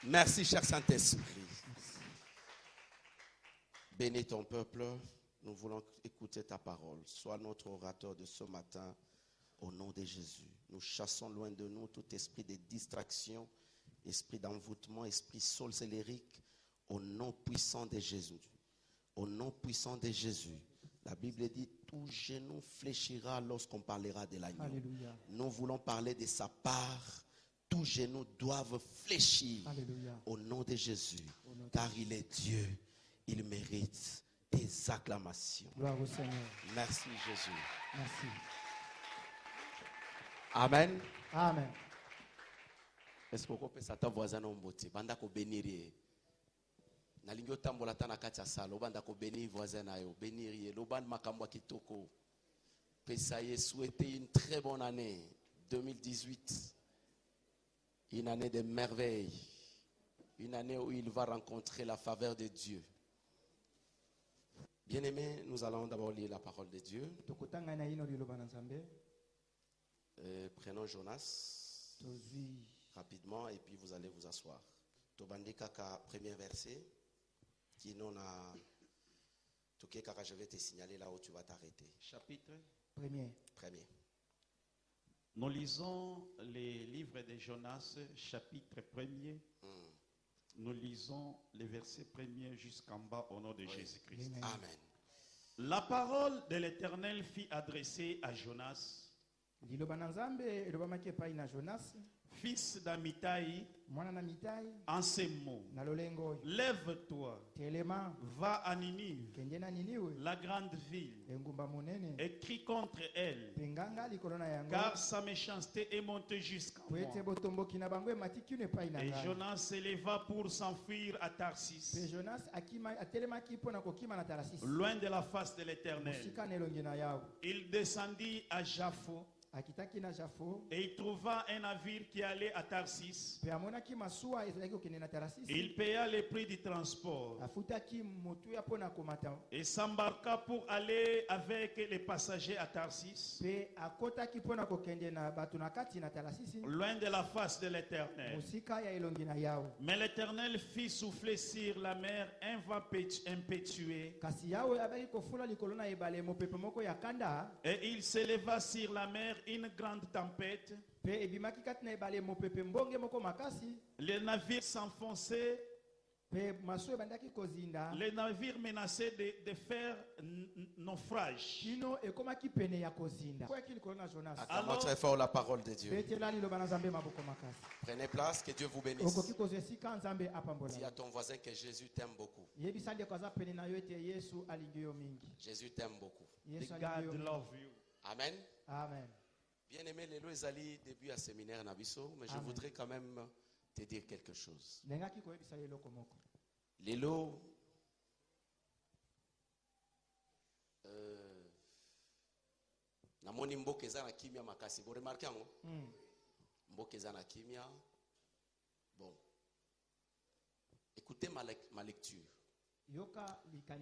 Merci, cher Saint-Esprit. Bénis ton peuple. Nous voulons écouter ta parole. Sois notre orateur de ce matin au nom de Jésus. Nous chassons loin de nous tout esprit de distraction, esprit d'envoûtement, esprit sorcellérique au nom puissant de Jésus. Au nom puissant de Jésus. La Bible dit tout genou fléchira lorsqu'on parlera de l'agneau. Alléluia. Nous voulons parler de sa part. Tous genoux doivent fléchir. Alléluia. Au nom de Jésus. Au nom de Car il est Dieu. Il mérite tes acclamations. Gloire au Seigneur. Merci Jésus. Merci. Amen. Amen. Est-ce que vous pouvez ta voisin en beauté? Banda ko bénir. Nalingi otambola ta na kati ya sala. Banda ko bénir voisin na yo. Bénir. Loban makambo kitoko. Pesaye souhaiter une très bonne année 2018. Une année de merveille. Une année où il va rencontrer la faveur de Dieu. Bien-aimés, nous allons d'abord lire la parole de Dieu. Prenons Jonas rapidement et puis vous allez vous asseoir. Tobandika ka premier verset. Qui non a toké kaka, je vais te signaler là où tu vas t'arrêter. Chapitre premier. Nous lisons les livres de Jonas, chapitre 1er. Nous lisons les versets 1er jusqu'en bas au nom de Jésus-Christ. Amen. La parole de l'Éternel fut adressée à Jonas, fils d'Amitai, en ces mots. Lève-toi, va à Ninive, la grande ville, et crie contre elle, car sa méchanceté est montée jusqu'à moi. Et Jonas s'éleva pour s'enfuir à Tarsis, loin de la face de l'Éternel. Il descendit à Jaffo, et il trouva un navire qui allait à Tarsis. Il paya le prix du transport et s'embarqua pour aller avec les passagers à Tarsis, loin de la face de l'Éternel. Mais l'Éternel fit souffler sur la mer un vent impétueux, et il s'éleva sur la mer une grande tempête. Les navires s'enfonçaient. Les navires menaçaient de faire naufrage. Acclamons très fort la parole de Dieu. Prenez place, que Dieu vous bénisse. Dis à ton voisin que Jésus t'aime beaucoup. Jésus t'aime beaucoup. God love you. Amen. Amen. Bien-aimé, Lelo Ezali, début à séminaire Nabiso, mais je voudrais quand même te dire quelque chose. Lelo, namoni mboka eza na kimia makasi. Vous remarquez ngo? Mboka eza na kimia. Bon. Écoutez ma lecture. Vous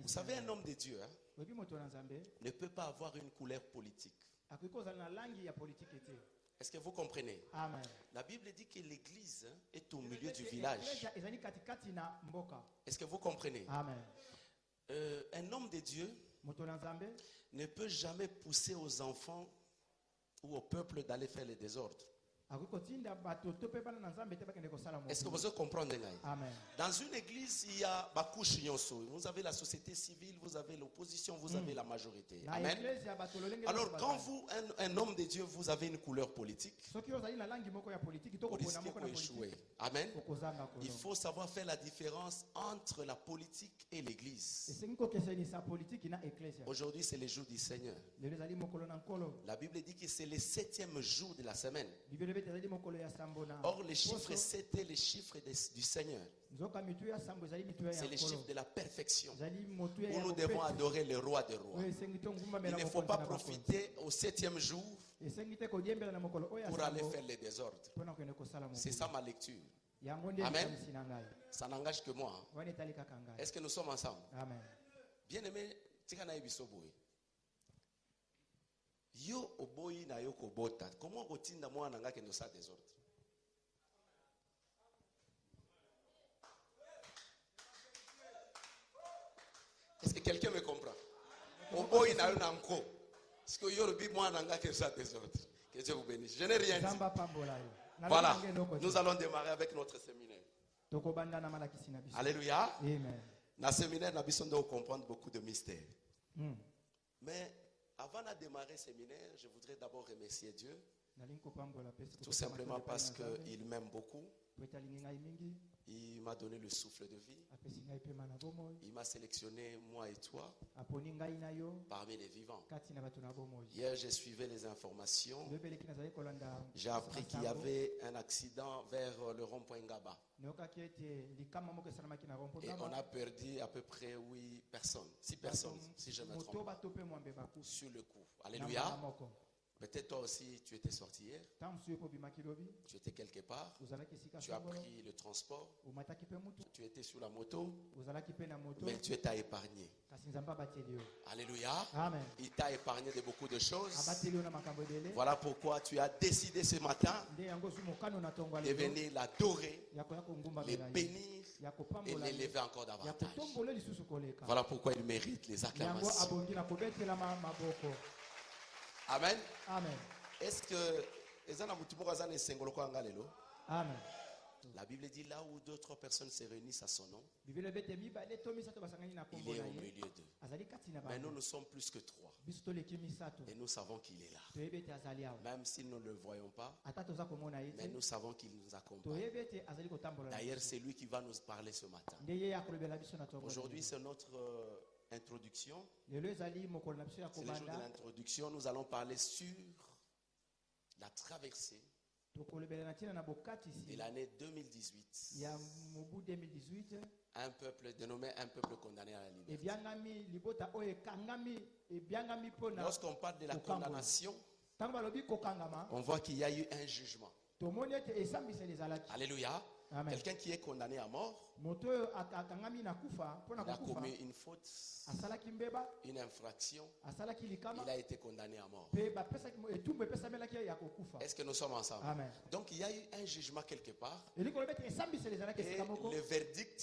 savez, un homme de Dieu ne peut pas avoir une couleur politique. Est-ce que vous comprenez? Amen. La Bible dit que l'église est au milieu du village. Est-ce que vous comprenez? Amen. Un homme de Dieu ne peut jamais pousser aux enfants ou au peuple d'aller faire le désordre. Est-ce que vous comprenez? Amen. Dans une église, il y a Bakushi Nyonso. Vous avez la société civile, vous avez l'opposition, vous avez la majorité. Amen. Alors, quand vous, un homme de Dieu, vous avez une couleur politique, vous risquez d'échouer. Amen. Il faut savoir faire la différence entre la politique et l'église. Aujourd'hui, c'est le jour du Seigneur. La Bible dit que c'est le 7e jour de la semaine. Or, le chiffre 7 est le chiffre du Seigneur. C'est le chiffre de la perfection, où nous devons adorer le roi des rois. Il ne faut pas profiter au 7e jour pour aller faire le désordre. C'est ça ma lecture. Amen. Ça n'engage que moi. Est-ce que nous sommes ensemble? Amen. Bien-aimé, yo oboyi na yo kobota. Comment otinda mwana nga kendo sa désordre? Quelqu'un me comprend? Ombo ina yo nanko. Parce que Yorubi moi nanga que ça désordre. Que Dieu vous bénisse. Je n'ai rien dit. Voilà. Nous allons démarrer avec notre séminaire. Alléluia. Amen. Dans le séminaire, nous avons comprendre beaucoup de mystères. Mais avant de démarrer le séminaire, je voudrais d'abord remercier Dieu. Tout simplement parce qu'il m'aime beaucoup. Il m'a donné le souffle de vie. Il m'a sélectionné, moi et toi, parmi les vivants. Hier, j'ai suivi les informations. J'ai appris qu'il y avait un accident vers le rond-point Ngaba. Et on a perdu à peu près 6 personnes, si je me trompe pas, sur le coup. Alléluia. Peut-être toi aussi, tu étais sorti hier. Tu étais quelque part. Tu as pris le transport. Tu étais sur la moto. Mais Dieu t'a épargné. Alléluia. Amen. Il t'a épargné de beaucoup de choses. Voilà pourquoi tu as décidé ce matin de venir l'adorer, les bénir et l'élever encore davantage. Voilà pourquoi il mérite les acclamations. Amen. Amen. Est-ce que Amen. La Bible dit là où 2 ou 3 personnes se réunissent à son nom, il est au milieu d'eux. Mais nous sommes plus que 3. Et nous savons qu'il est là. Même si nous ne le voyons pas, mais nous savons qu'il nous accompagne. D'ailleurs, c'est lui qui va nous parler ce matin. Aujourd'hui, c'est notre introduction. C'est le jour de l'introduction. Nous allons parler sur la traversée de l'année 2018. Un peuple dénommé un peuple condamné à la liberté. Lorsqu'on parle de la condamnation, on voit qu'il y a eu un jugement. Alléluia. Quelqu'un qui est condamné à mort, il a commis une faute, une infraction, il a été condamné à mort. Est-ce que nous sommes ensemble? Amen. Donc il y a eu un jugement quelque part. Et le verdict,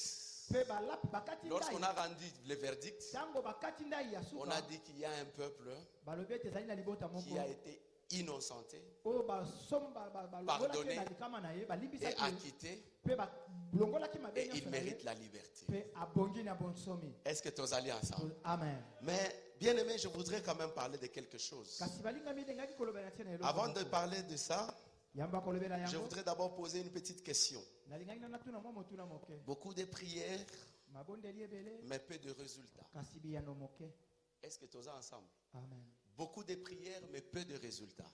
lorsqu'on a rendu le verdict, on a dit qu'il y a un peuple qui a été innocenté, pardonné et acquitté, et il mérite la liberté. Est-ce que tous allez ensemble? Amen. Mais bien aimé, je voudrais quand même parler de quelque chose. Avant de parler de ça, je voudrais d'abord poser une petite question. Beaucoup de prières, mais peu de résultats. Est-ce que tous ensemble? Amen. Beaucoup de prières, mais peu de résultats.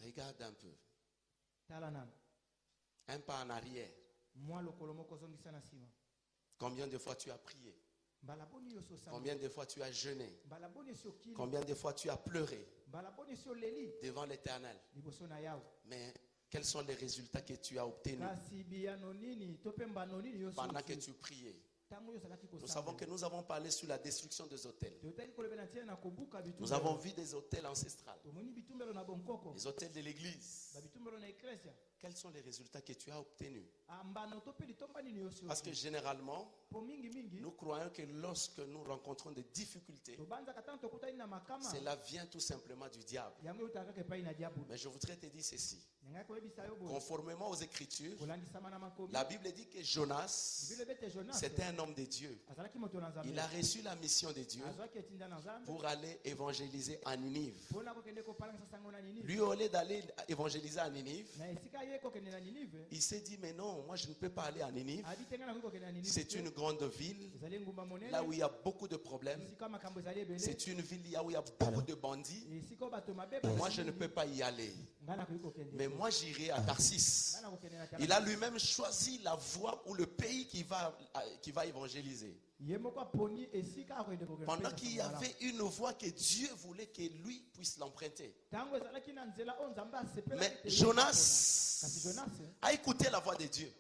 Regarde un peu. Un pas en arrière. Combien de fois tu as prié? Combien de fois tu as jeûné? Combien de fois tu as pleuré devant l'Éternel? Mais quels sont les résultats que tu as obtenus pendant que tu priais? Nous savons que nous avons parlé sur la destruction des autels. Nous avons vu des autels ancestrales, les autels de l'église. Quels sont les résultats que tu as obtenus? Parce que généralement, nous croyons que lorsque nous rencontrons des difficultés, cela vient tout simplement du diable. Mais je voudrais te dire ceci. Conformément aux Écritures, la Bible dit que Jonas, c'était un homme de Dieu. Il a reçu la mission de Dieu pour aller évangéliser à Ninive. Lui, au lieu d'aller évangéliser à Ninive, il s'est dit, mais non, moi je ne peux pas aller à Ninive. C'est une grande ville, là où il y a beaucoup de problèmes. C'est une ville où il y a beaucoup de bandits. Moi je ne peux pas y aller. Mais moi j'irai à Tarsis. Il a lui-même choisi la voie ou le pays qui va évangéliser. Pendant qu'il y avait une voie que Dieu voulait que lui puisse l'emprunter. Mais Jonas a écouté la voix de Dieu.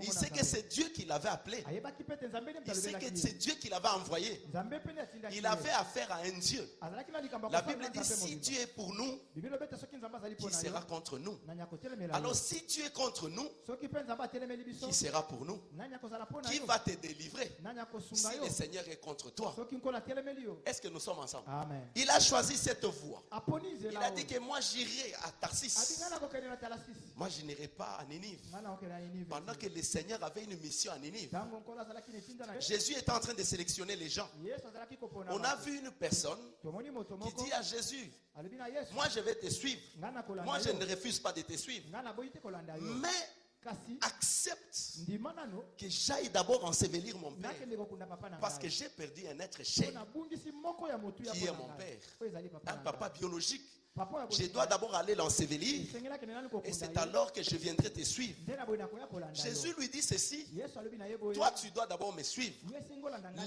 Il sait que c'est Dieu qui l'avait appelé. Il sait que c'est Dieu qui l'avait envoyé. Il avait affaire à un Dieu. La Bible dit, si Dieu est pour nous, qui sera contre nous? Alors si Dieu est contre nous, qui sera pour nous? Qui va te délivrer? si le Seigneur est contre toi, est-ce que nous sommes ensemble? Amen. Il a choisi cette voie. Il a dit que moi j'irai à Tarsis. Moi je n'irai pas à Ninive. Pendant que le Seigneur avait une mission à Ninive. Jésus était en train de sélectionner les gens. On a vu une personne qui dit à Jésus, moi je vais te suivre. Moi je ne refuse pas de te suivre. Mais accepte que j'aille d'abord ensevelir mon père, parce que j'ai perdu un être cher qui est mon père, un papa biologique. Je dois d'abord aller l'ensevelir et c'est alors que je viendrai te suivre. Jésus lui dit ceci: toi tu dois d'abord me suivre.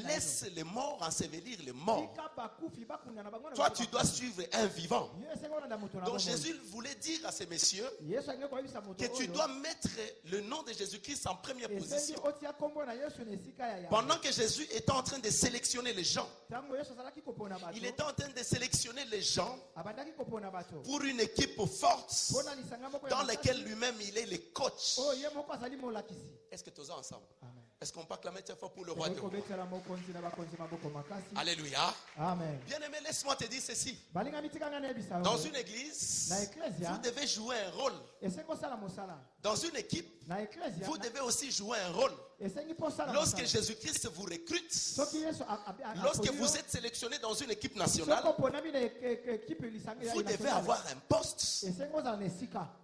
Laisse les morts ensevelir les morts. Toi tu dois suivre un vivant. Donc Jésus voulait dire à ces messieurs que tu dois mettre le nom de Jésus-Christ en première position. Pendant que Jésus était en train de sélectionner les gens, il était en train de sélectionner les gens pour une équipe forte dans laquelle lui-même il est le coach. Est-ce que tous ensemble? Est-ce qu'on peut acclamer très fort pour le roi de roi? Alléluia. Amen. Bien-aimé, laisse-moi te dire ceci. Dans une église, vous devez jouer un rôle. Dans une équipe, vous devez aussi jouer un rôle. Lorsque Jésus-Christ vous recrute, lorsque vous êtes sélectionné dans une équipe nationale, vous devez avoir un poste.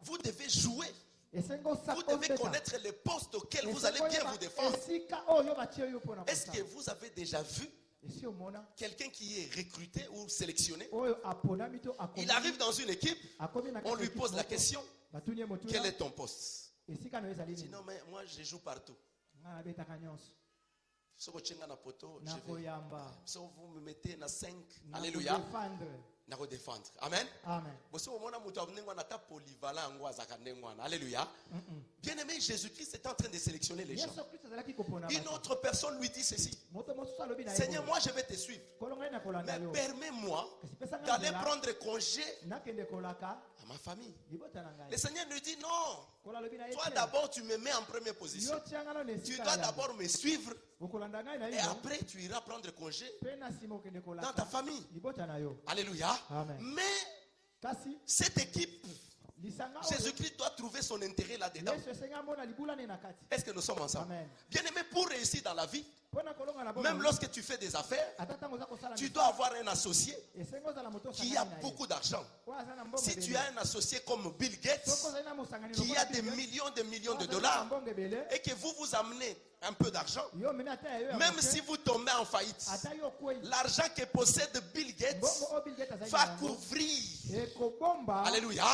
Vous devez jouer. Vous devez connaître les postes auxquels vous allez bien vous défendre. Est-ce que vous avez déjà vu quelqu'un qui est recruté ou sélectionné? Il arrive dans une équipe, on lui pose la question: quel est ton poste? Il dit: non, mais moi je joue partout. Si vous me mettez dans 5, alléluia, je vais défendre. Amen. Alléluia. Bien-aimé, Jésus-Christ est en train de sélectionner les gens. Une autre personne lui dit ceci: Seigneur, moi je vais te suivre, mais permets-moi d'aller prendre congé à ma famille. Le Seigneur lui dit: non, toi d'abord tu me mets en première position. Tu dois d'abord me suivre et après tu iras prendre congé dans ta famille. Alléluia. Amen. Mais cette équipe, Jésus-Christ doit trouver son intérêt là-dedans. Est-ce que nous sommes ensemble? Bien-aimé, pour réussir dans la vie, même lorsque tu fais des affaires, tu dois avoir un associé qui a beaucoup d'argent. Si tu as un associé comme Bill Gates, qui a des millions de dollars, et que vous vous amenez un peu d'argent, même si vous tombez en faillite, l'argent que possède Bill Gates va couvrir, alléluia,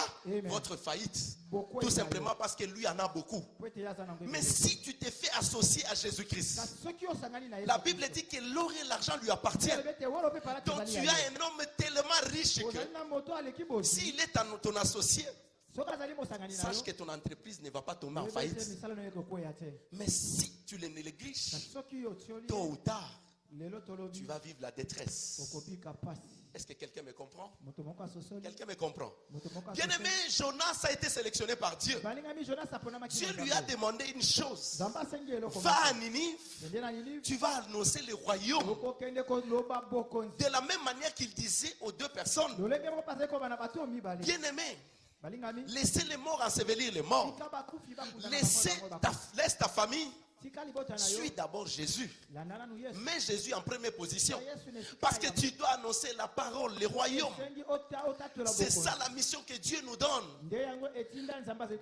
votre faillite. Tout simplement parce que lui en a beaucoup. Mais si tu te fais associer à Jésus-Christ, la Bible dit que l'or et l'argent lui appartiennent. Donc tu as un homme tellement riche que s'il est ton associé, sache que ton entreprise ne va pas tomber en faillite. Mais si tu le négliges, tôt ou tard, tu vas vivre la détresse. Est-ce que quelqu'un me comprend? Quelqu'un me comprend? Bien-aimé, Jonas a été sélectionné par Dieu. Dieu lui a demandé une chose: va à Ninive, tu vas annoncer le royaume. De la même manière qu'il disait aux deux personnes: bien-aimé, laissez les morts ensevelir les morts. Laisse ta famille. Suis d'abord Jésus. Mets Jésus en première position. Parce que tu dois annoncer la parole, le royaume. C'est ça la mission que Dieu nous donne.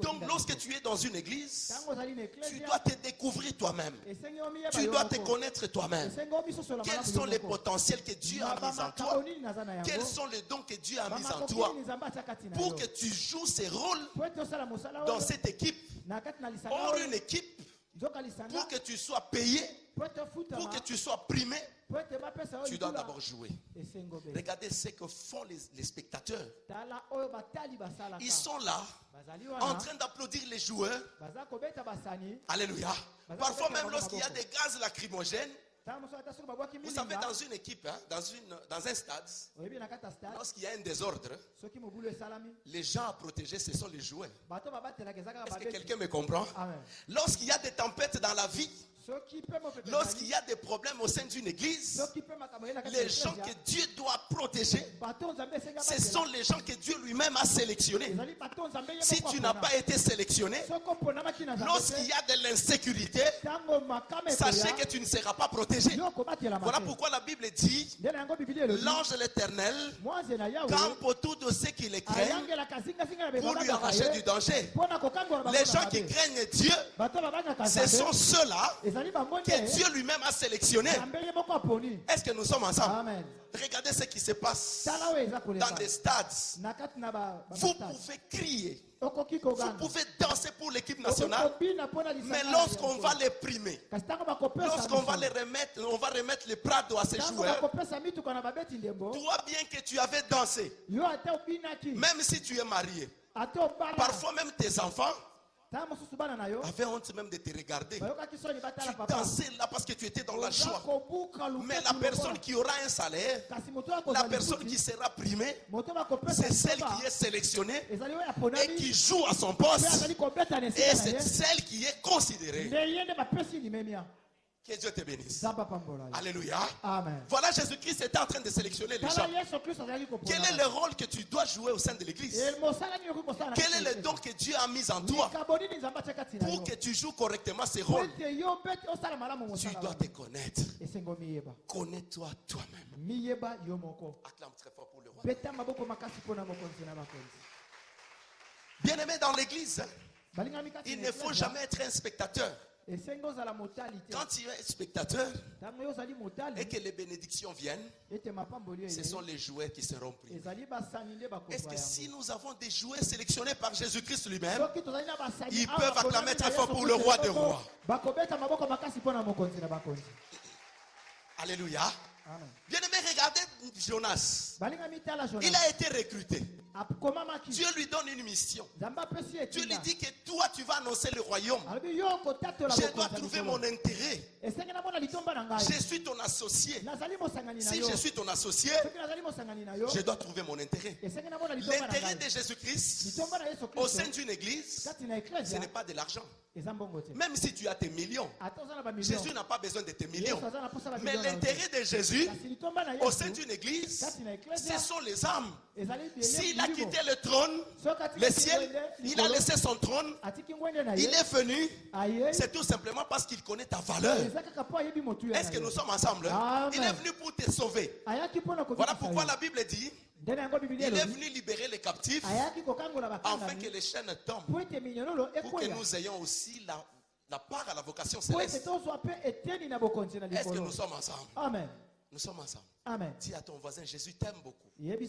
Donc lorsque tu es dans une église, tu dois te découvrir toi-même. Tu dois te connaître toi-même. Quels sont les potentiels que Dieu a mis en toi? Quels sont les dons que Dieu a mis en toi? Pour que tu joues ces rôles dans cette équipe. Or une équipe, pour que tu sois payé, pour que tu sois primé, tu dois d'abord jouer. Regardez ce que font les spectateurs. Ils sont là en train d'applaudir les joueurs. Alléluia. Parfois même lorsqu'il y a des gaz lacrymogènes. Vous savez, dans une équipe, dans un stade, lorsqu'il y a un désordre, les gens à protéger, ce sont les joueurs. Est-ce que quelqu'un me comprend? Lorsqu'il y a des tempêtes dans la vie, Lorsqu'il y a des problèmes au sein d'une église, les gens que Dieu doit protéger, ce sont les gens que Dieu lui-même a sélectionnés. Si tu n'as pas été sélectionné, lorsqu'il y a de l'insécurité, sachez que tu ne seras pas protégé. Voilà pourquoi la Bible dit, l'ange de l'Éternel campe autour de ceux qui les craignent pour lui arracher du danger. Les gens qui craignent Dieu, ce sont ceux-là que Dieu lui-même a sélectionnés. Est-ce que nous sommes ensemble? Regardez ce qui se passe dans des stades. Vous pouvez crier, vous pouvez danser pour l'équipe nationale, mais lorsqu'on va les primer, lorsqu'on va les remettre, on va remettre les prados à ces joueurs, toi bien que tu avais dansé, même si tu es marié, parfois même tes enfants avaient honte même de te regarder. Tu dansais là parce que tu étais dans la joie. Mais la personne qui aura un salaire, la personne qui sera primée, c'est celle qui est sélectionnée et qui joue à son poste. Et c'est celle qui est considérée. Que Dieu te bénisse. Alléluia. Amen. Voilà, Jésus-Christ était en train de sélectionner les gens. Quel est le rôle que tu dois jouer au sein de l'église? Quel est le don que Dieu a mis en toi pour que tu joues correctement ces rôles? Tu dois te connaître. Connais-toi toi-même. Acclame très fort pour le roi. Bien-aimé dans l'église, il ne faut jamais être un spectateur. Quand tu es spectateur et que les bénédictions viennent, ce sont les jouets qui seront pris. Est-ce que si nous avons des jouets sélectionnés par Jésus-Christ lui-même, ils peuvent acclamer très fort pour le roi des rois? Alléluia. Bien-aimé, regardez Jonas. Il a été recruté. Dieu lui donne une mission. Dieu lui dit que toi tu vas annoncer le royaume. Je dois trouver mon intérêt. Je suis ton associé. Si je suis ton associé, je dois trouver mon intérêt. L'intérêt de Jésus-Christ au sein d'une église, ce n'est pas de l'argent. Même si tu as tes millions, Jésus n'a pas besoin de tes millions. Mais l'intérêt de Jésus au sein d'une église, ce sont les âmes. S'il a quitté le trône, le ciel, il a laissé son trône, il est venu, c'est tout simplement parce qu'il connaît ta valeur. Est-ce que nous sommes ensemble? Il est venu pour te sauver. Voilà pourquoi la Bible dit, il est venu libérer les captifs afin que les chaînes tombent, pour que nous ayons aussi la part à la vocation céleste. Est-ce que nous sommes ensemble? Amen. Nous sommes ensemble. Amen. Dis à ton voisin, Jésus t'aime beaucoup. Dis-lui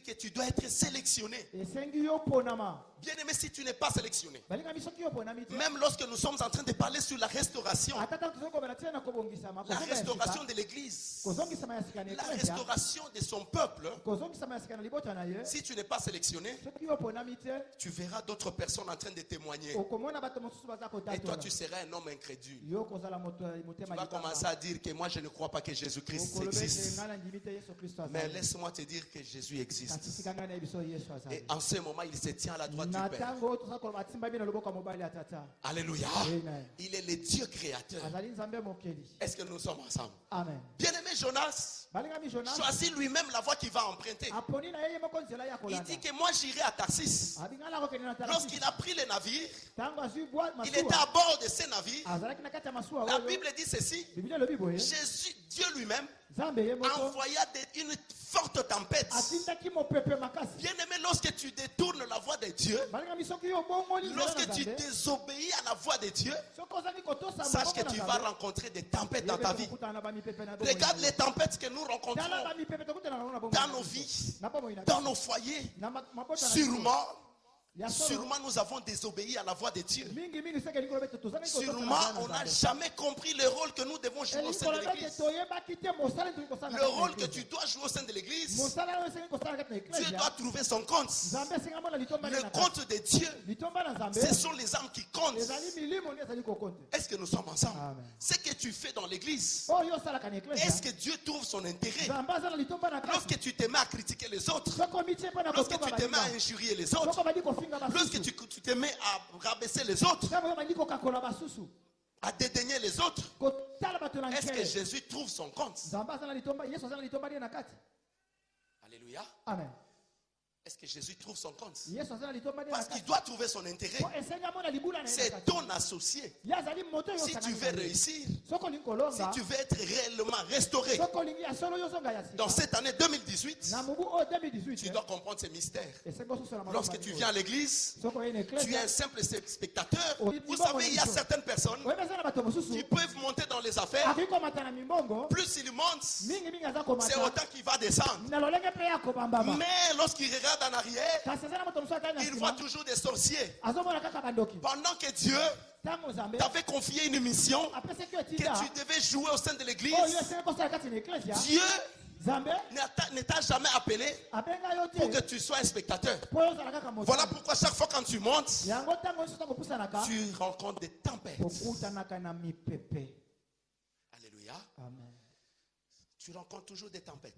que tu dois être sélectionné. Bien aimé, si tu n'es pas sélectionné, même lorsque nous sommes en train de parler sur la restauration de l'église, la restauration de son peuple, si tu n'es pas sélectionné, tu verras d'autres personnes en train de témoigner. Et toi, tu seras un homme incrédule. Tu vas commencer à dire que moi, je ne crois pas que Jésus-Christ existe. Mais laisse-moi te dire que Jésus existe. Et en ce moment, il se tient à la droite du Père. Alléluia. Il est le Dieu créateur. Est-ce que nous sommes ensemble? Amen. Bien-aimé Jonas choisit lui-même la voie qu'il va emprunter. Il dit que moi j'irai à Tarsis. Lorsqu'il a pris le navire, il était à bord de ce navire. La Bible dit ceci: Jésus, Dieu lui-même, envoya une forte tempête. Bien aimé, lorsque tu détournes la voie de Dieu, lorsque tu désobéis à la voie de Dieu, sache que tu vas rencontrer des tempêtes dans ta vie. Regarde les tempêtes que nous rencontrons dans nos vies, dans nos foyers. Sûrement nous avons désobéi à la voix de Dieu. Sûrement on n'a jamais compris le rôle que nous devons jouer au sein de l'église. Le rôle que tu dois jouer au sein de l'église, Dieu doit trouver son compte. Le compte de Dieu, ce sont les âmes qui comptent. Est-ce que nous sommes ensemble? Ce que tu fais dans l'église, est-ce que Dieu trouve son intérêt? Lorsque tu te mets à critiquer les autres, lorsque tu te mets à injurier les autres, lorsque tu te mets à rabaisser les autres, à dédaigner les autres, est-ce que Jésus trouve son compte? Alléluia. Amen. Est-ce que Jésus trouve son compte? Parce qu'il doit trouver son intérêt. C'est ton associé. Si tu veux réussir, si tu veux être réellement restauré dans cette année 2018, tu dois comprendre ces mystères. Lorsque tu viens à l'église, tu es un simple spectateur. Vous savez, il y a certaines personnes qui peuvent monter dans les affaires. Plus ils montent, c'est autant qu'il va descendre. Mais lorsqu'il regarde en arrière, il voit toujours des sorciers. Pendant que Dieu t'avait confié une mission que tu devais jouer au sein de l'église, Dieu ne t'a jamais appelé pour que tu sois un spectateur. Voilà pourquoi chaque fois quand tu montes, tu rencontres des tempêtes. Alléluia. Amen. Tu rencontres toujours des tempêtes.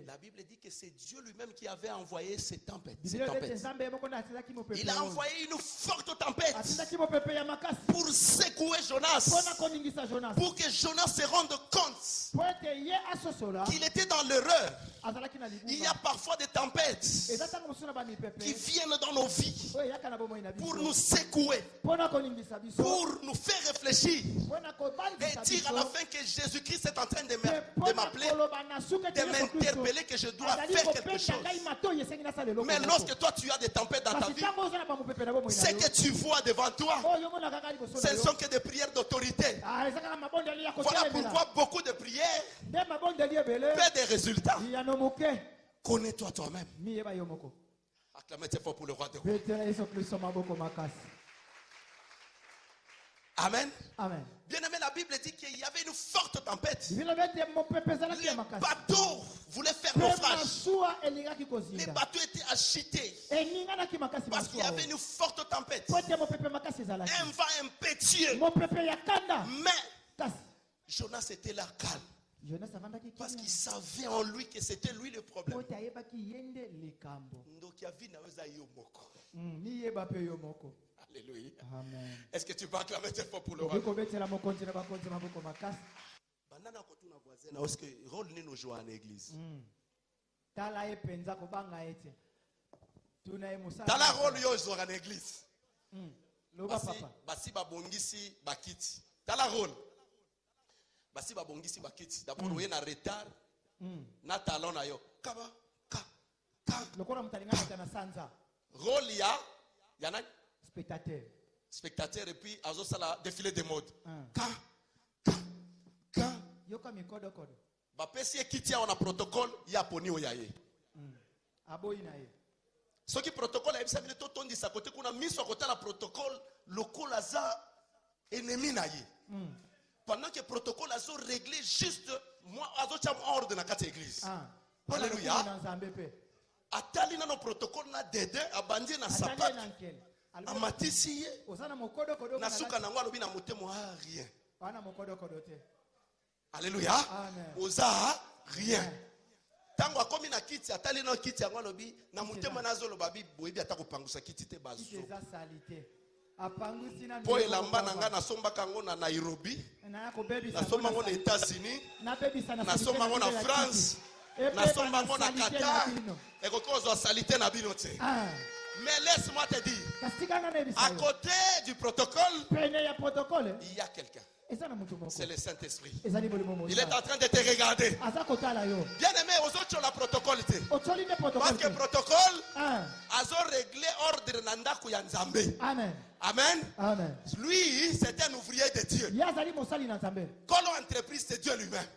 La Bible dit que c'est Dieu lui-même qui avait envoyé ces tempêtes. Il a envoyé une forte tempête pour secouer Jonas, pour que Jonas se rende compte qu'il était dans l'erreur. Il y a parfois des tempêtes qui viennent dans nos vies pour nous secouer, pour nous faire réfléchir et dire à la fin que Jésus-Christ est en train de m'appeler, de m'interpeller que je dois faire quelque chose. Mais lorsque toi tu as des tempêtes dans ta vie, ce que tu vois devant toi, ce ne sont que des prières d'autorité. Voilà pourquoi beaucoup de prières paient des résultats. Connais-toi toi-même. Acclamez très fort pour le roi de roi. Amen. Amen. Bien aimé, la Bible dit qu'il y avait une forte tempête. Les bateaux voulaient faire naufrage. Les bateaux étaient agités parce qu'il y avait une forte tempête. Un vent impétueux. Mais Jonas était là calme. Parce qu'il savait en lui que c'était lui le problème. Alléluia. Amen. Est-ce que tu peux acclamer très fort pour le roi? Rôle nous jouons en église. Dans la rôle yo jouons en église. Basi babongisi bakiti. Dans la rôle. Basi babongisi bakiti. D'abord on est en retard. Na talon na yo. Kaba ka. Rôle ya yana spectateur et puis azo sala défilé de mode. Yoka mikodo kodo. Ba pesi ekiti on a protocole ya poni oyaye. Aboyi na ye. Ce qui protocole a vile to tondi sa côté kuna miso à côté la protocole lokola za ennemi na ye. Pendant que protocole azo réglé juste moi azo cham ordre na kati église. Alléluia. Atali na no protocole na dede abandi na sapat. Amatisi ye. Na suka na ngwa lobi na motemo rien. Alléluia. Oza rien. Tango akomi na kiti atali na kiti yango lobi na motema nazo loba bi boyebi atako pangusa kiti te bazo. Po elamba na nga na somba kango na Nairobi. Na somba ngo na États-Unis. Na somba ngo na France. Na somba ngo na Qatar. Et kokozo salité na bino te. Mais laisse-moi te dire, à côté du protocole, il y a quelqu'un. C'est le Saint-Esprit. Il est en train de te regarder. Bien aimé, aux autres, on a protocole. Parce que le protocole a réglé l'ordre Nandaku Yanzambe. Amen. Amen. Lui, c'est un ouvrier de Dieu. Quand l'entreprise, c'est Dieu lui-même.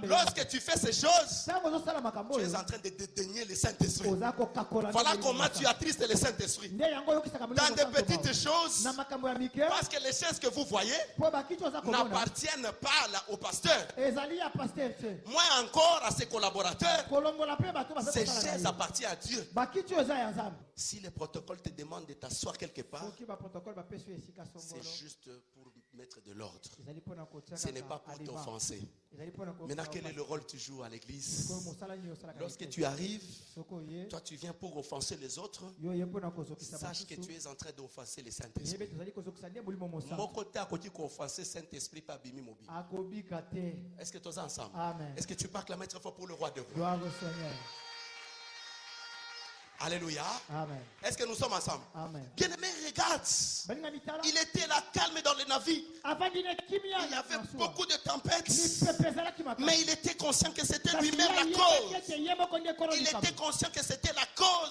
Lorsque tu fais ces choses, tu es en train de dédaigner le Saint-Esprit. Voilà comment tu attristes le Saint-Esprit. Dans des petites choses, parce que les choses que vous voyez n'appartiennent pas au pasteur. Moins encore à ses collaborateurs. Ces choses appartiennent à Dieu. Si le protocole te demande de t'asseoir quelque part, c'est juste pour mettre de l'ordre. Ce n'est pas pour t'offenser. Maintenant, quel est le rôle que tu joues à l'église? Lorsque tu arrives, toi tu viens pour offenser les autres, sache que tu es en train d'offenser le Saint-Esprit. Mon côté à côté offenser Saint-Esprit pas bimi mobi. Est-ce que tous ensemble? Est-ce que tu peux acclamer très fort pour le roi de roi? Alléluia. Est-ce que nous sommes ensemble? Bien-aimé, regarde. Il était là calme dans le navire. Il y avait beaucoup de tempêtes. Mais il était conscient que c'était lui-même la cause. Il était conscient que c'était la cause.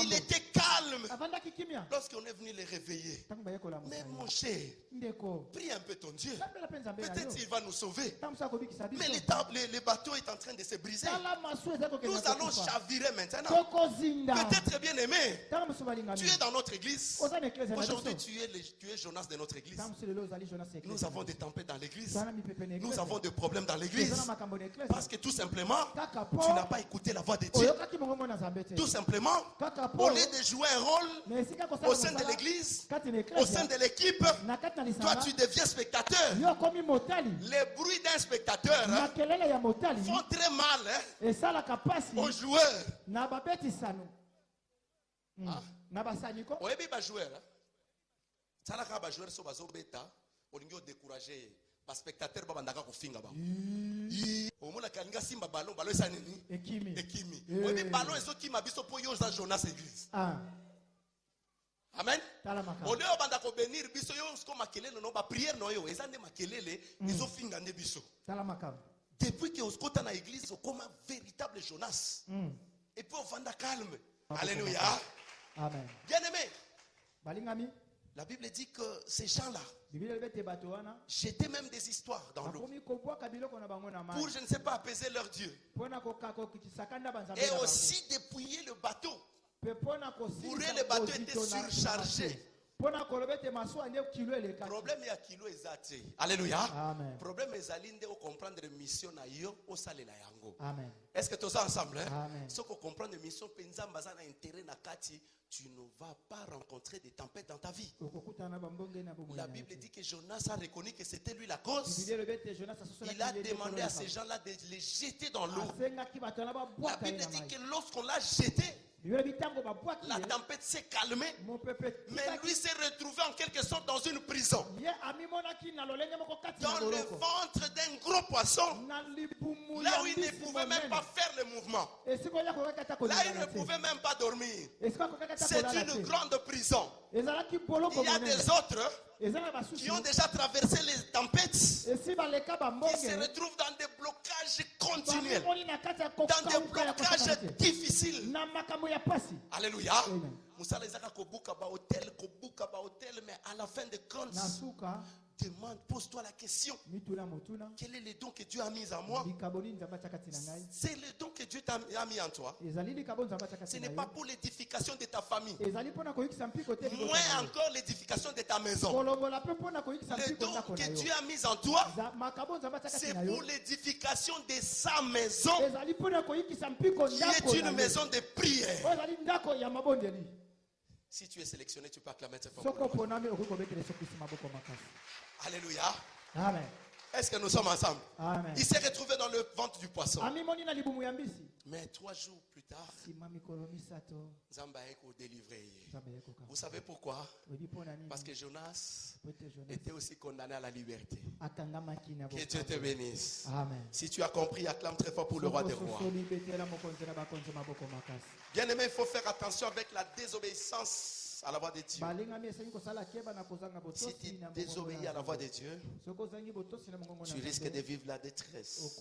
Il était calme. Lorsqu'on est venu les réveiller. Mais mon cher, prie un peu ton Dieu. Peut-être qu'il va nous sauver. Mais le bateau est en train de se briser. Nous allons chavirer maintenant. Peut-être bien aimé, tu es dans notre église. Aujourd'hui, tu es Jonas de notre église. Nous avons des tempêtes dans l'église. Nous avons des problèmes dans l'église. Parce que tout simplement, tu n'as pas écouté la voix de Dieu. Tout simplement, au lieu de jouer un rôle au sein de l'église, au sein de l'équipe, toi tu deviens spectateur. Les bruits d'un spectateur font très mal aux joueurs. Oyebi ba joueur salaka ba joueur so bazo beta olingo décourager ba spectateur ba bandaka ko finga ba omona kalinga simba ballon esa nini ekimi oyebi ballon ezo kima biso po yo za Jonas église amen oleo banda ko bénir biso yo sko makelele no ba prière no yo eza nde makelele ezo finga nde biso depuis que oskota na église comme un véritable Jonas et puis on vanda calme. Alléluia. Amen. Bien-aimé, la Bible dit que ces gens-là jetaient même des histoires dans l'eau pour, je ne sais pas, apaiser leur Dieu. Et aussi dépouiller le bateau. Pour eux, le bateau était surchargé. Problème est à kilo ezate. Alléluia. Problème est à l'inde au comprendre mission na yo au sale la yango. Est-ce que tous ensemble? Ce qu'on comprend de mission penza mbazana intérêt na kati, tu ne vas pas rencontrer des tempêtes dans ta vie. La Bible dit que Jonas a reconnu que c'était lui la cause. Il a demandé à ces gens-là de les jeter dans l'eau. La Bible dit que lorsqu'on l'a jeté, la tempête s'est calmée, mais lui s'est retrouvé en quelque sorte dans une prison, dans le ventre d'un gros poisson, là où il ne pouvait même pas faire le mouvement, là il ne pouvait même pas dormir. C'est une grande prison. Il y a des autres qui ont déjà traversé les tempêtes, qui se retrouvent dans des blocages continuels, dans des blocages difficiles. Alléluia. Moussa les a kobuka ba hôtel, mais à la fin de compte, demande, pose-toi la question. Quel est le don que Dieu a mis en moi? C'est le don que Dieu a mis en toi. Ce n'est pas pour l'édification de ta famille, moins encore l'édification de ta maison. Le don que Dieu a mis en toi, c'est pour l'édification de sa maison, qui est une maison de prière. Si tu es sélectionné, tu peux acclamer très fort. Alléluia. Amen. Est-ce que nous sommes ensemble? Amen. Il s'est retrouvé dans le ventre du poisson. Mais 3 jours plus tard, Zamba est délivré. Vous savez pourquoi? Parce que Jonas était aussi condamné à la liberté. Que Dieu te bénisse. Amen. Si tu as compris, acclame très fort pour le roi des rois. Bien aimé, il faut faire attention avec la désobéissance à la voix de Dieu. Si tu désobéis à la voix de Dieu, tu risques de vivre la détresse.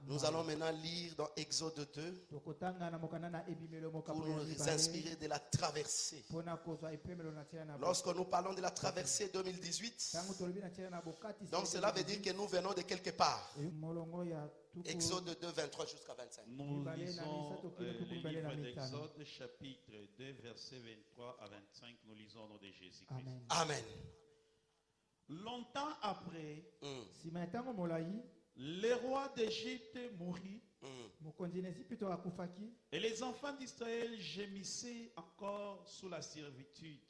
Nous allons maintenant lire dans Exode 2 pour nous inspirer de la traversée. Lorsque nous parlons de la traversée 2018, donc cela veut dire que nous venons de quelque part. Exode 2, 23 jusqu'à 25. Nous lisons le livre d'Exode, chapitre 2, versets 23 à 25. Nous lisons au nom de Jésus-Christ. Amen. Amen. Longtemps après, le roi d'Égypte mourut, et les enfants d'Israël gémissaient encore sous la servitude,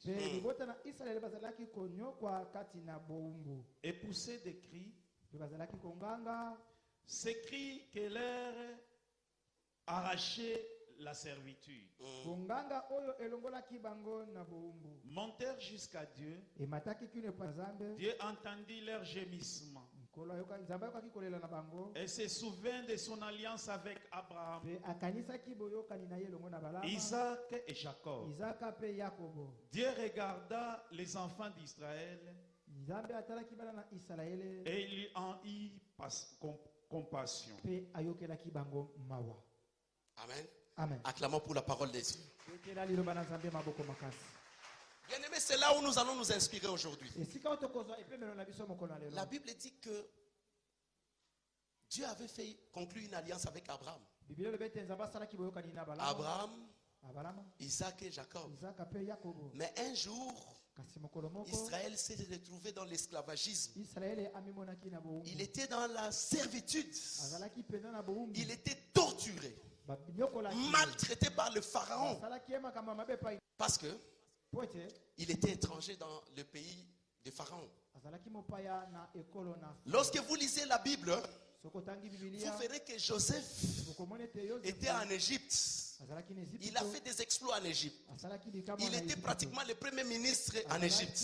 et poussaient des cris s'écrit que leur arraché la servitude. Montèrent jusqu'à Dieu. Dieu entendit leur gémissement et se souvint de son alliance avec Abraham, Isaac et Jacob. Dieu regarda les enfants d'Israël et il en eut compassion. Amen. Amen. Acclamons pour la parole de Dieu. Bien-aimés, c'est là où nous allons nous inspirer aujourd'hui. La Bible dit que Dieu avait fait conclure une alliance avec Abraham. Abraham, Isaac et Jacob. Mais un jour, Israël s'est retrouvé dans l'esclavagisme. Il était dans la servitude. Il était torturé, maltraité par le pharaon, parce que il était étranger dans le pays de Pharaon. Lorsque vous lisez la Bible, vous verrez que Joseph était en Égypte. Il a fait des exploits en Égypte. Il était pratiquement le premier ministre en Égypte.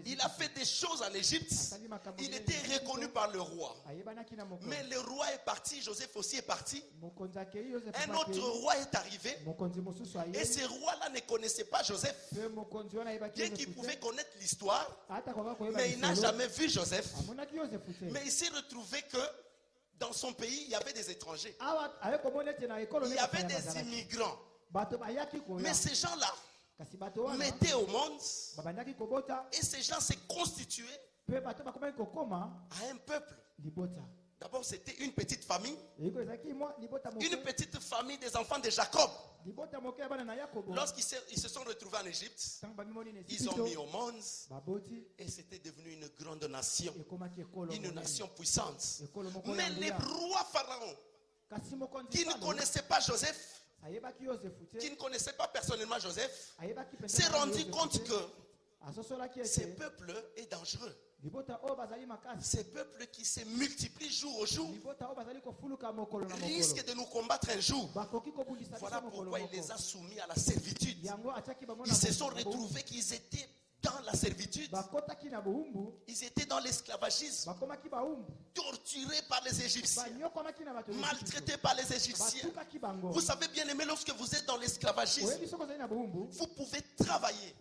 Il a fait des choses en Égypte. Il était reconnu par le roi. Mais le roi est parti, Joseph aussi est parti. Un autre roi est arrivé. Et ce roi-là ne connaissait pas Joseph. Bien qu'il pouvait connaître l'histoire, mais il n'a jamais vu Joseph. Mais il s'est retrouvé que dans son pays, il y avait des étrangers. Il y avait des immigrants. Mais ces gens-là mettaient au monde. Et ces gens s'est constitués à un peuple. D'abord, c'était une petite famille. Une petite famille des enfants de Jacob. Lorsqu'ils se sont retrouvés en Égypte, ils ont mis au monde et c'était devenu une grande nation, une nation puissante. Mais les rois pharaons qui ne connaissaient pas Joseph, qui ne connaissaient pas personnellement Joseph, s'est rendu compte que ce peuple est dangereux. Ces peuples qui se multiplient jour au jour risquent de nous combattre un jour. Voilà pourquoi il les a soumis à la servitude. Ils se sont retrouvés qu'ils étaient dans la servitude. Ils étaient dans l'esclavagisme, torturés par les Égyptiens, maltraités par les Égyptiens. Vous savez bien aimé, lorsque vous êtes dans l'esclavagisme, vous pouvez travailler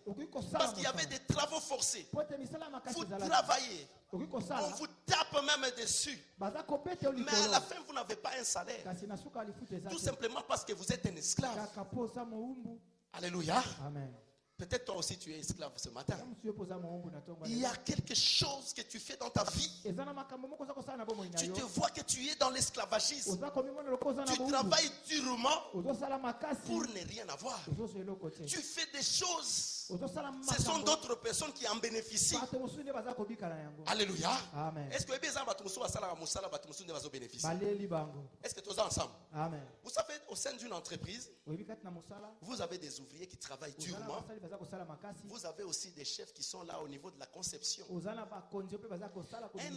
parce qu'il y avait des travaux forcés. Vous travaillez, on vous tape même dessus, mais à la fin vous n'avez pas un salaire, tout simplement parce que vous êtes un esclave. Alléluia. Amen. Peut-être toi aussi tu es esclave ce matin. Il y a quelque chose que tu fais dans ta vie. Tu te vois que tu es dans l'esclavagisme. Tu travailles durement pour ne rien avoir. Tu fais des choses. Ce sont d'autres personnes qui en bénéficient. Alléluia. Est-ce que est-ce que tous ensemble? Amen. Vous savez, au sein d'une entreprise, vous avez des ouvriers qui travaillent durement. Vous avez aussi des chefs qui sont là au niveau de la conception. Un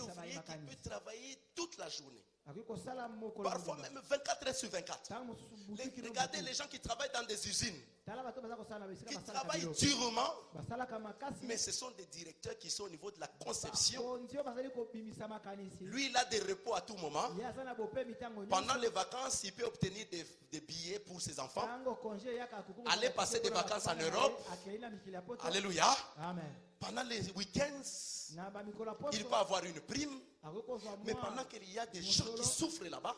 ouvrier qui peut travailler toute la journée. Parfois même 24 heures sur 24. Regardez les gens qui travaillent dans des usines, qui travaillent durement, mais ce sont des directeurs qui sont au niveau de la conception. Lui, il a des repos à tout moment. Pendant les vacances, il peut obtenir des billets pour ses enfants, aller passer des vacances en Europe. Alléluia. Pendant les week-ends, il peut avoir une prime. Mais pendant qu'il y a des gens qui souffrent là-bas,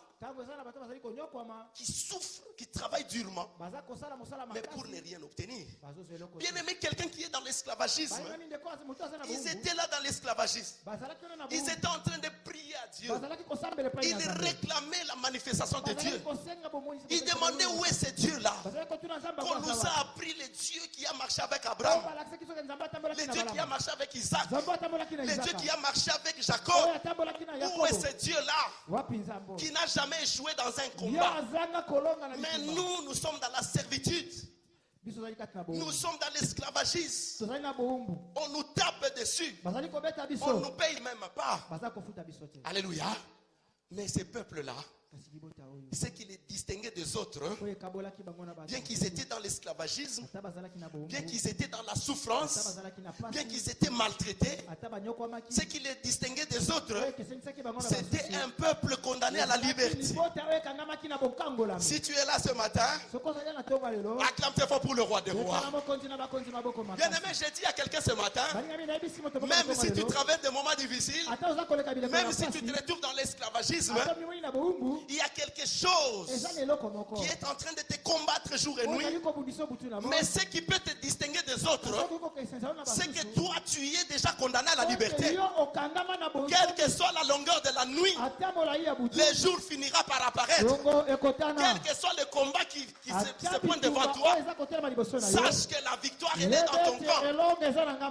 qui souffrent, qui travaillent durement, mais pour ne rien obtenir. Bien aimé, quelqu'un qui est dans l'esclavagisme, ils étaient là dans l'esclavagisme. Ils étaient en train de prier à Dieu. Ils réclamaient la manifestation de Dieu. Ils demandaient où est ce Dieu-là. Qu'on nous a appris le Dieu qui a marché avec Abraham, le Dieu qui a marché avec Isaac, le Dieu qui a marché avec Jacob. Où est ce Dieu-là qui n'a jamais échoué dans un combat? Mais nous sommes dans la servitude. Nous sommes dans l'esclavagisme. On nous tape dessus. On nous paye même pas. Alléluia. Mais ces peuples-là, ce qui les distinguait des autres, bien qu'ils étaient dans l'esclavagisme, bien qu'ils étaient dans la souffrance, bien qu'ils étaient maltraités, ce qui les distinguait des autres, c'était un peuple condamné à la liberté. Si tu es là ce matin, acclame très fort pour le roi des rois. Bien aimé, j'ai dit à quelqu'un ce matin, même si tu traverses des moments difficiles, même si tu te retrouves dans l'esclavagisme, il y a quelque chose qui est en train de te combattre jour et nuit. Mais ce qui peut te distinguer des autres, c'est que toi, tu es déjà condamné à la liberté. Quelle que soit la longueur de la nuit, le jour finira par apparaître. Quel que soit le combat qui se pointe devant toi, sache que la victoire est dans ton camp.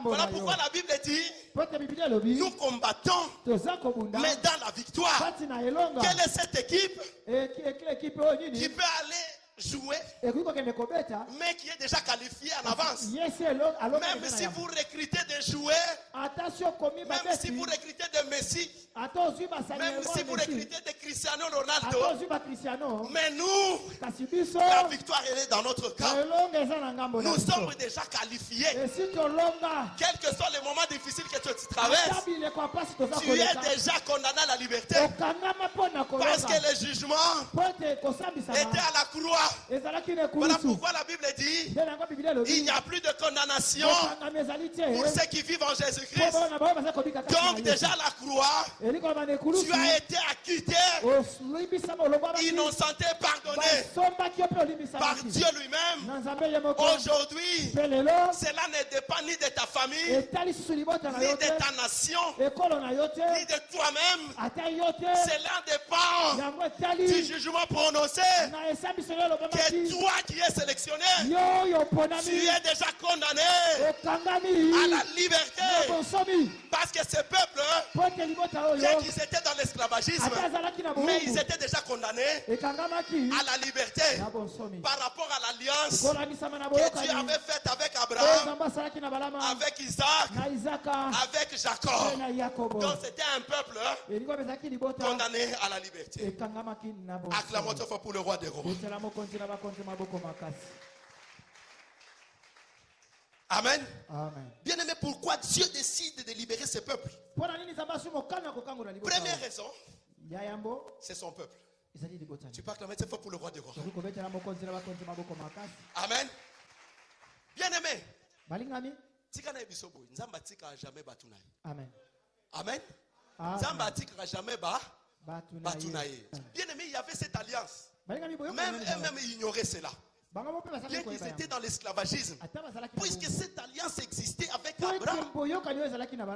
Voilà pourquoi la Bible dit, nous combattons, mais dans la victoire. Quelle est cette équipe qui peut aller jouer, mais qui est déjà qualifié en avance? Même si vous recrutez des joueurs, même si vous recrutez des Messi, même si vous recrutez des Cristiano Ronaldo, mais nous, la victoire elle est dans notre camp. Nous sommes déjà qualifiés. Quel que soit le moment difficile que tu traverses, tu es déjà condamné à la liberté. Parce que le jugement était à la croix. Voilà pourquoi la Bible dit, il n'y a plus de condamnation pour ceux qui vivent en Jésus-Christ. Donc déjà à la croix, tu as été acquitté, innocenté, pardonné par Dieu lui-même. Aujourd'hui, cela ne dépend ni de ta famille, ni de ta nation, ni de toi-même. Cela dépend du jugement prononcé. Que toi qui es sélectionné, tu es déjà condamné à la liberté. Parce que ce peuple, bien qu'ils étaient dans l'esclavagisme, mais ils étaient déjà condamnés à la liberté par rapport à l'alliance que Dieu avait faite avec Abraham, avec Isaac, avec Jacob. Donc c'était un peuple condamné à la liberté. Acclamons très fort pour le roi des rois. Amen. Bien aimé, pourquoi Dieu décide de libérer ce peuple? Première raison, c'est son peuple. Tu peux acclamer très fort pour le roi des rois. Amen. Bien aimé, Amen. Amen. Bien aimé, il y avait cette alliance. Même eux-mêmes ignoraient cela. Bien qu'ils étaient dans l'esclavagisme, puisque cette alliance existait avec Abraham,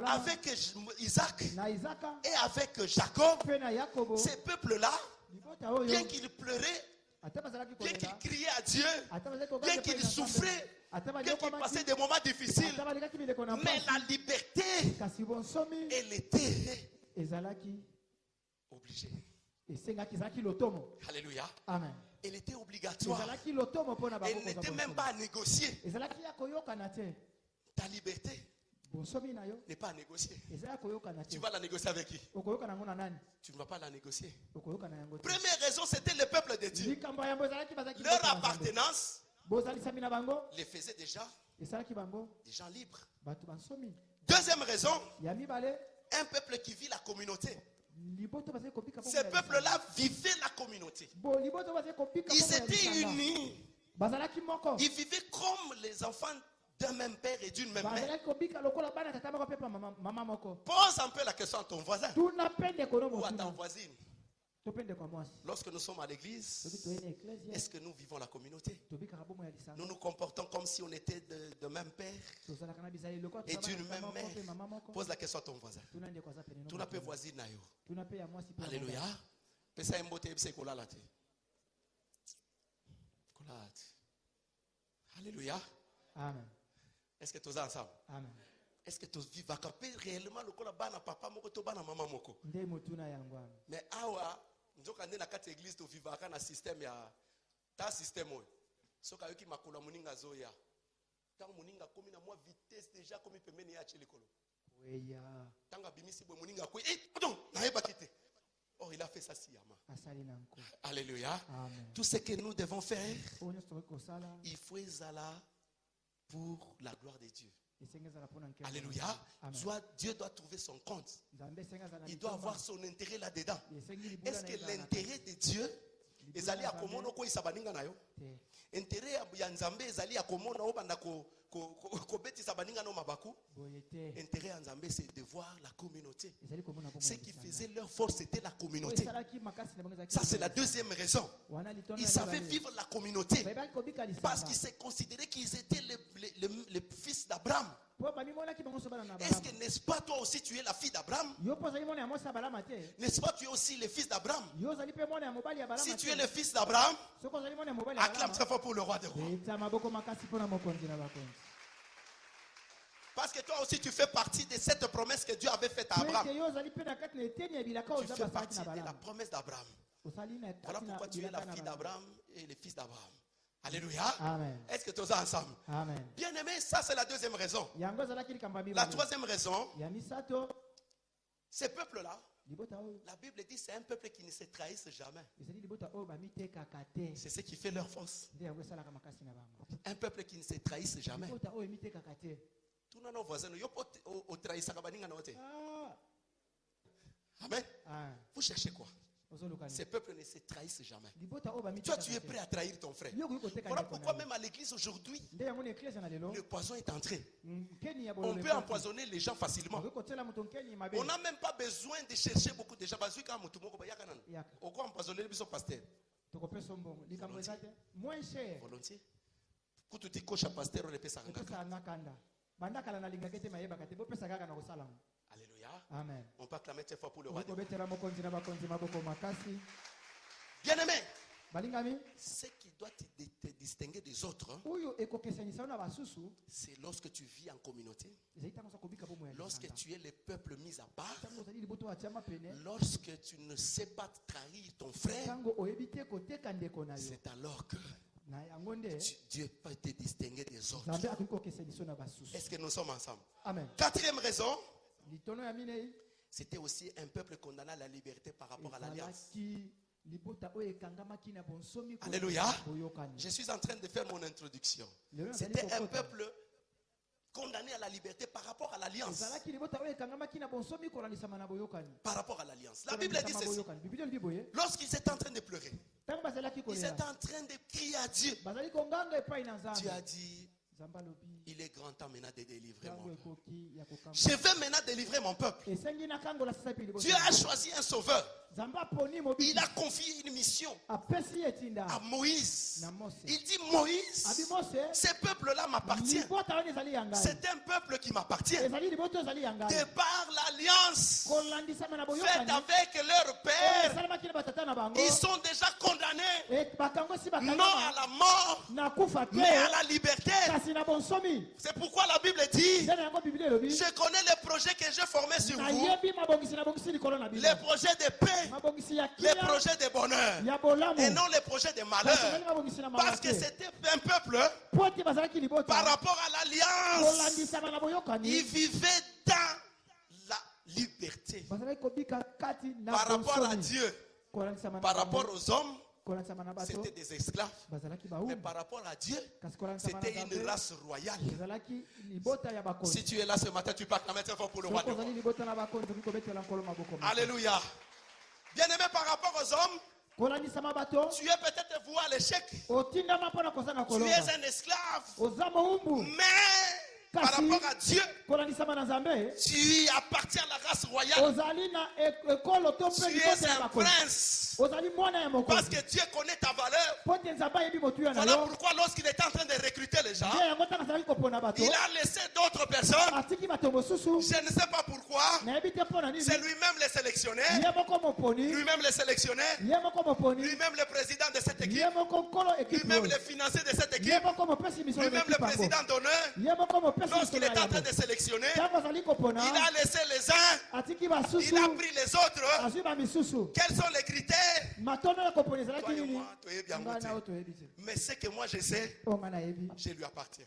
avec Isaac et avec Jacob, ces peuples-là, bien qu'ils pleuraient, bien qu'ils criaient à Dieu, bien qu'ils souffraient, bien qu'ils passaient des moments difficiles, mais la liberté, elle était obligée. Alléluia. Amen. Elle était obligatoire. Elle n'était même pas à négocier. Ta liberté n'est pas à négocier. Tu vas la négocier avec qui? Tu ne vas pas la négocier. Première raison, c'était le peuple de Dieu. Leur appartenance les faisait déjà des gens libres. Deuxième raison, un peuple qui vit la communauté. Ces peuples-là vivaient la communauté. Ils étaient unis. Ils vivaient comme les enfants d'un même père et d'une même mère. Pose un peu la question à ton voisin ou à ta voisine. Lorsque nous sommes à l'église, est-ce que nous vivons la communauté? Nous nous comportons comme si on était de même père et d'une même mère. Pose la question à ton voisin. Tu n'as pas voisine. Alléluia. Alléluia. Amen. Est-ce que tous ensemble? Amen. Est-ce que tous vivent réellement le kola bana papa moko to bana mama moko? Mais awa nzoka nde na kati église to vivaka na système ya ta système oyo. soka yoki makolo moninga zoya tant moninga komi na moi vitesse déjà komi pembeni ya chelikolo weya tanga bimisi bo moninga ko attends na yeba kite. Oh, il a fait ça sciemment. Alléluia. Amen. Tout ce que nous devons faire, il faut y aller pour la gloire de Dieu. Alléluia. Soit Dieu doit trouver son compte. Il doit avoir son intérêt là-dedans. Est-ce que l'intérêt de Dieu est allé à Komono ko isabaninga nayo? Intérêt ya Nzambe ezali ya Komono obanda ko beti sabaninga no mabaku. Intérêt ya Nzambe c'est de voir la communauté. Ce qui faisait leur force c'était la communauté. Ça c'est la deuxième raison. Ils savaient vivre la communauté parce qu'ils se considéraient qu'ils étaient les fils d'Abraham. Est-ce que n'est-ce pas toi aussi tu es la fille d'Abraham? N'est-ce pas tu es aussi le fils d'Abraham? Si tu es le fils d'Abraham, acclame très fort pour le roi des rois. Parce que toi aussi tu fais partie de cette promesse que Dieu avait faite à Abraham. Tu fais partie de la promesse d'Abraham. Voilà pourquoi tu es la fille d'Abraham et le fils d'Abraham. Alléluia. Amen. Est-ce que tous ensemble? Amen. Bien aimé, ça c'est la deuxième raison. La troisième raison, ces peuples-là, la Bible dit c'est un peuple qui ne se trahisse jamais. C'est ce qui fait leur force. Un peuple qui ne se trahisse jamais. Tous nos voisins, Amen. Vous cherchez quoi? Ces peuples ne se trahissent jamais. Toi, tu es prêt à trahir ton frère. Voilà pourquoi même à l'église aujourd'hui, le poison est entré. On peut empoisonner les gens facilement. On n'a même pas besoin de chercher beaucoup de gens. Pourquoi empoisonner le pasteur? Volontiers. Quand tu coches à pasteur, on le paie ça. Alléluia. Amen. On peut acclamer très fort pour le roi. Bien aimé, ce qui doit te distinguer des autres, c'est lorsque tu vis en communauté, lorsque tu es le peuple mis à part, lorsque tu ne sais pas trahir ton frère, c'est alors que Dieu peut te distinguer des autres. Est-ce que nous sommes ensemble? Amen. Quatrième raison, c'était aussi un peuple condamné à la liberté par rapport à l'alliance. Alléluia. Je suis en train de faire mon introduction. C'était un peuple condamné à la liberté par rapport à l'alliance. Par rapport à l'alliance. La Bible dit ceci. Lorsqu'ils étaient en train de pleurer, ils étaient en train de crier à Dieu. Dieu a dit, il est grand temps maintenant de délivrer mon peuple. Je vais maintenant délivrer mon peuple. Dieu a choisi un sauveur. Il a confié une mission à Moïse. Il dit, Moïse, ce peuple-là m'appartient. C'est un peuple qui m'appartient. De par l'alliance faite avec leur père, ils sont déjà condamnés, non à la mort, mais à la liberté. C'est pourquoi la Bible dit, je connais les projets que j'ai formés sur vous, les projets de paix, les projets de bonheur, et non les projets de malheur. Parce que c'était un peuple, par rapport à l'alliance, ils vivaient dans la liberté. Par rapport à Dieu, par rapport aux hommes, c'était des esclaves. Mais par rapport à Dieu, c'était une race royale. Si tu es là ce matin, tu peux acclamer très fort pour le roi. Alléluia. Bien aimé, par rapport aux hommes, tu es peut-être voué à l'échec. Tu es un esclave. Mais par rapport à Dieu, tu appartiens à la race royale. Tu es un prince. Parce que Dieu connaît ta valeur. Voilà pourquoi lorsqu'il était en train de recruter les gens, il a laissé d'autres personnes. Je ne sais pas pourquoi. C'est lui-même le sélectionneur. Lui-même le sélectionneur. Lui-même le président de cette équipe. Lui-même le financier de cette équipe. Lui-même le président d'honneur. Lorsqu'il est en train de sélectionner, il a laissé les uns, il a pris les autres. Quels sont les critères? Toi et moi, tu es bien goûté. Mais ce que moi je sais, je lui appartiens.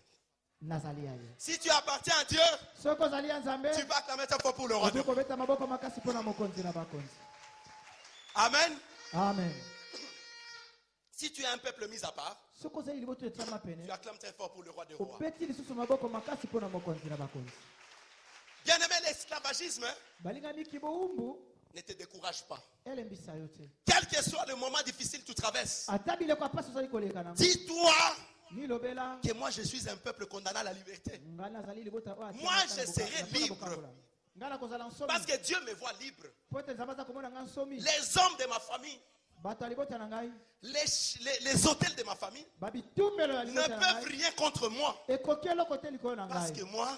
Si tu appartiens à Dieu, tu vas acclamer ta foi pour le roi. Amen. Amen. Si tu es un peuple mis à part, tu acclames très fort pour le roi des rois. Bien aimé, l'esclavagisme ne te décourage pas. Quel que soit le moment difficile que tu traverses, dis-toi que moi je suis un peuple condamné à la liberté. Moi je serai libre. Parce que Dieu me voit libre. Les hommes de ma famille, les hôtels de ma famille ne peuvent rien contre moi. Parce que moi,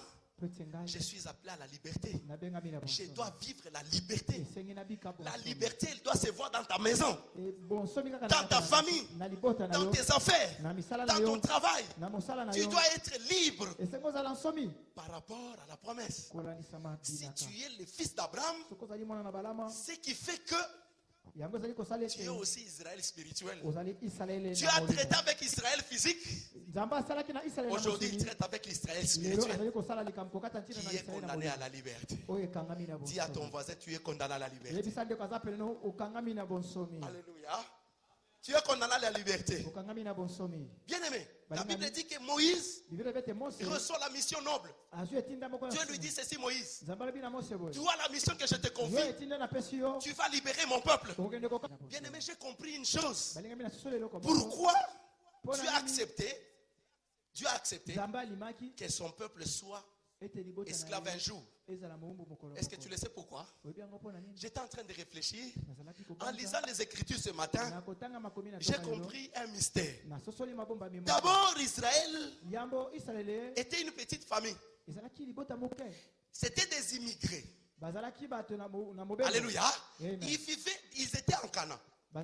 je suis appelé à la liberté. Je dois vivre la liberté. La liberté, elle doit se voir dans ta maison, dans ta famille, dans tes affaires, dans ton travail. Tu dois être libre par rapport à la promesse. Si tu es le fils d'Abraham, ce qui fait que tu es aussi Israël spirituel. Tu as traité avec Israël physique. Aujourd'hui, il traite avec l'Israël spirituel. Qui est condamné à la liberté. Dis à ton voisin, tu es condamné à la liberté. Alléluia. Tu es condamné à la liberté. Bien aimé, la Bible dit que Moïse reçoit la mission noble. Dieu lui dit ceci, Moïse. Tu as la mission que je te confie. Tu vas libérer mon peuple. Bien aimé, j'ai compris une chose. Pourquoi Dieu a accepté que son peuple soit esclave un jour. Est-ce que tu le sais pourquoi? J'étais en train de réfléchir. En lisant les Écritures ce matin, j'ai compris un mystère. D'abord, Israël était une petite famille. C'était des immigrés. Alléluia. Ils étaient en Canaan, dans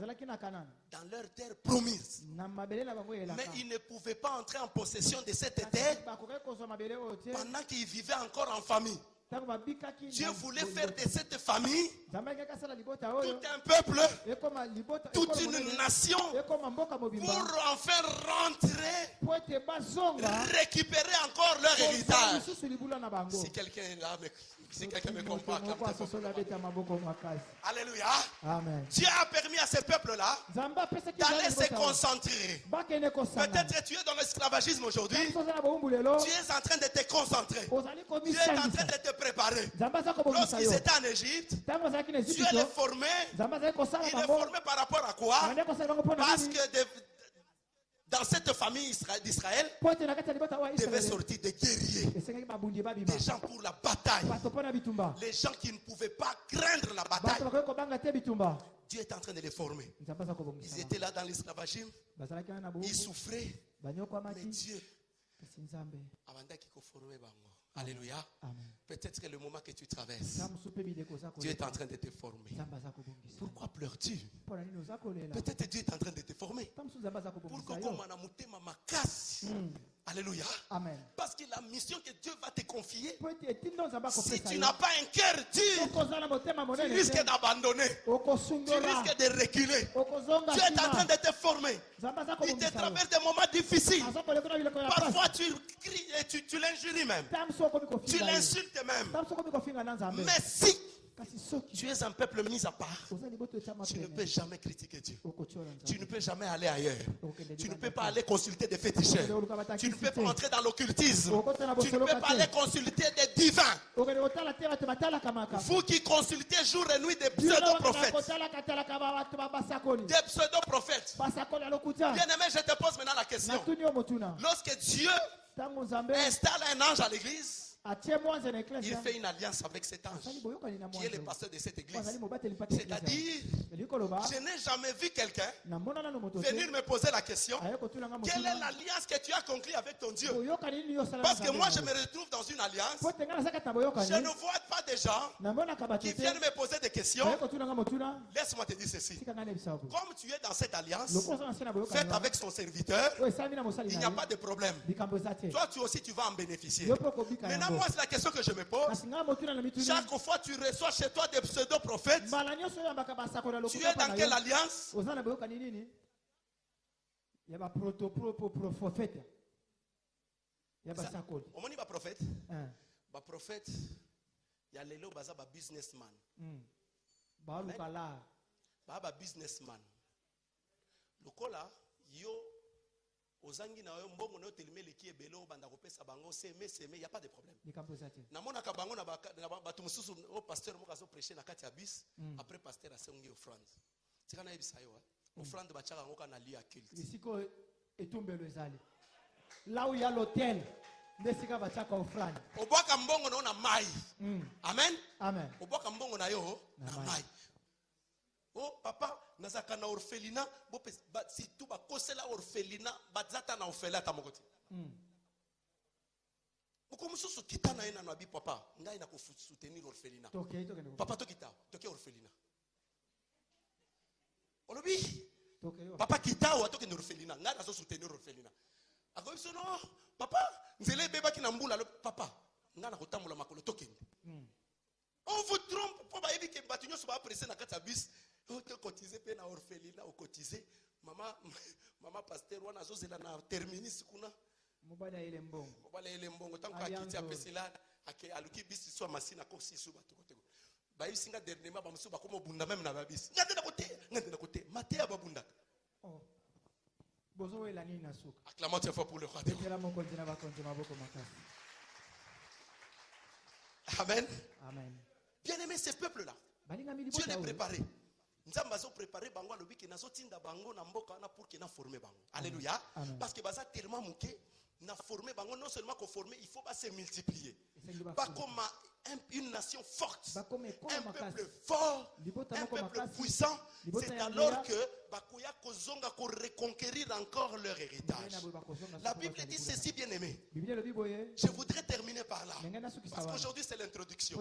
leur terre promise. Mais ils ne pouvaient pas entrer en possession de cette terre pendant qu'ils vivaient encore en famille. Dieu voulait faire de cette famille tout un peuple, toute une nation, pour enfin rentrer, récupérer encore leur héritage. Si quelqu'un est là, si quelqu'un me comprend, alléluia. Amen. Dieu a permis à ce peuple-là d'aller se concentrer. Peut-être tu es dans l'esclavagisme aujourd'hui. Tu es en train de te concentrer. Tu es en train de te préparer. Lorsqu'ils étaient en Égypte, Dieu les formait. Il les formait par rapport à quoi? Parce que dans cette famille d'Israël, devaient sortir des guerriers, des gens pour la bataille, les gens qui ne pouvaient pas craindre la bataille. Dieu est en train de les former. Ils étaient là dans l'esclavagisme, ils souffraient, mais Dieu, alléluia. Peut-être que le moment que tu traverses, Dieu est en train de te former. Pourquoi pleures-tu? Peut-être Dieu est en train de te former. Alléluia. Amen. Parce que la mission que Dieu va te confier, si tu n'as pas un cœur dur, tu risques d'abandonner. Tu risques de reculer. Dieu est en train de te former. Il te traverse des moments difficiles. Parfois tu cries et tu l'injuries même. Tu l'insultes même. Mais si tu es un peuple mis à part, tu ne peux jamais critiquer Dieu. Tu ne peux jamais aller ailleurs. Tu ne peux pas aller consulter des féticheurs. Tu ne peux pas entrer dans l'occultisme. Tu ne peux pas aller consulter des divins. Vous qui consultez jour et nuit des pseudo-prophètes. Des pseudo-prophètes. Bien aimé, je te pose maintenant la question. Lorsque Dieu installe un ange à l'église, il fait une alliance avec cet ange qui est le pasteur de cette église. C'est-à-dire, je n'ai jamais vu quelqu'un venir me poser la question: quelle est l'alliance que tu as conclue avec ton Dieu? Parce que moi je me retrouve dans une alliance. Je ne vois pas des gens qui viennent me poser des questions. Laisse-moi te dire ceci: comme tu es dans cette alliance faite avec son serviteur, il n'y a pas de problème. Toi tu aussi tu vas en bénéficier. Maintenant moi, c'est la question que je me pose. Chaque fois que tu reçois chez toi des pseudo-prophètes, tu es dans quelle alliance? Il y a un prophète. Il y a un prophète. Un prophète, il y a les businessman. Baba businessman. Le kola, yo, ozangi na yo mbongo na teleme leki ebelo banda kopesa bango seme il y a pas de problème. Na mona ka bango na batu mususu au pasteur moka zo prêcher na kati ya bis, après pasteur a sengi offrande. C'est kana ebisa yo, offrande ba chaka ngoka na lieu culte. Isiko etumbelo ezali. Là où il y a l'hôtel, ndesika ba chaka offrande. Obwaka mbongo na mai. Amen. Amen. Obwaka mbongo na yo na mai. Oh papa, nazaka na orphelinat, si tout ba kosela orphelinat, bazata na orphelinat ta mokoti. Beaucoup mususu kita na ina na bi papa, ngai na ko soutenir orphelinat. Papa to kita, to ke orphelinat. Olobi. Papa kita o to ke orphelinat, ngai na so soutenir orphelinat. Ako biso no, papa, nzele beba ki na mbula papa, ngai na ko tamula makolo to kende. On vous trompe pour ba ebi ke batunyo so ba presser na kata bis. On te cotiser pe na orphelinat ou cotiser mama pasteur wana zozela na terminus kuna mobala ile mbongo tanko akiti apesila ake aluki bisi so masina ko sisu bato koteko ba isinga dernièrement ba musu ba komo bunda même na babisi ngande na côté maté ababunda oh bozo wela nini na suka acclamons très fort pour le roi de Dieu mo kontina ba kontina boko makasi. Amen. Amen. Bien aimé ce peuple là, Dieu les préparé. Nzamba zo préparer bango alobi ke nazo tinda bango na mboka na pour que na former bango. Alléluia. Parce que baza tellement muké na former bango non seulement qu'on former, il faut pas se multiplier. Pas comme une nation forte, un peuple fort, un peuple puissant. C'est alors que bakoya kozonga ko reconquérir encore leur héritage. La Bible dit ceci, bien aimé. Je voudrais terminer par là. Parce qu'aujourd'hui c'est l'introduction.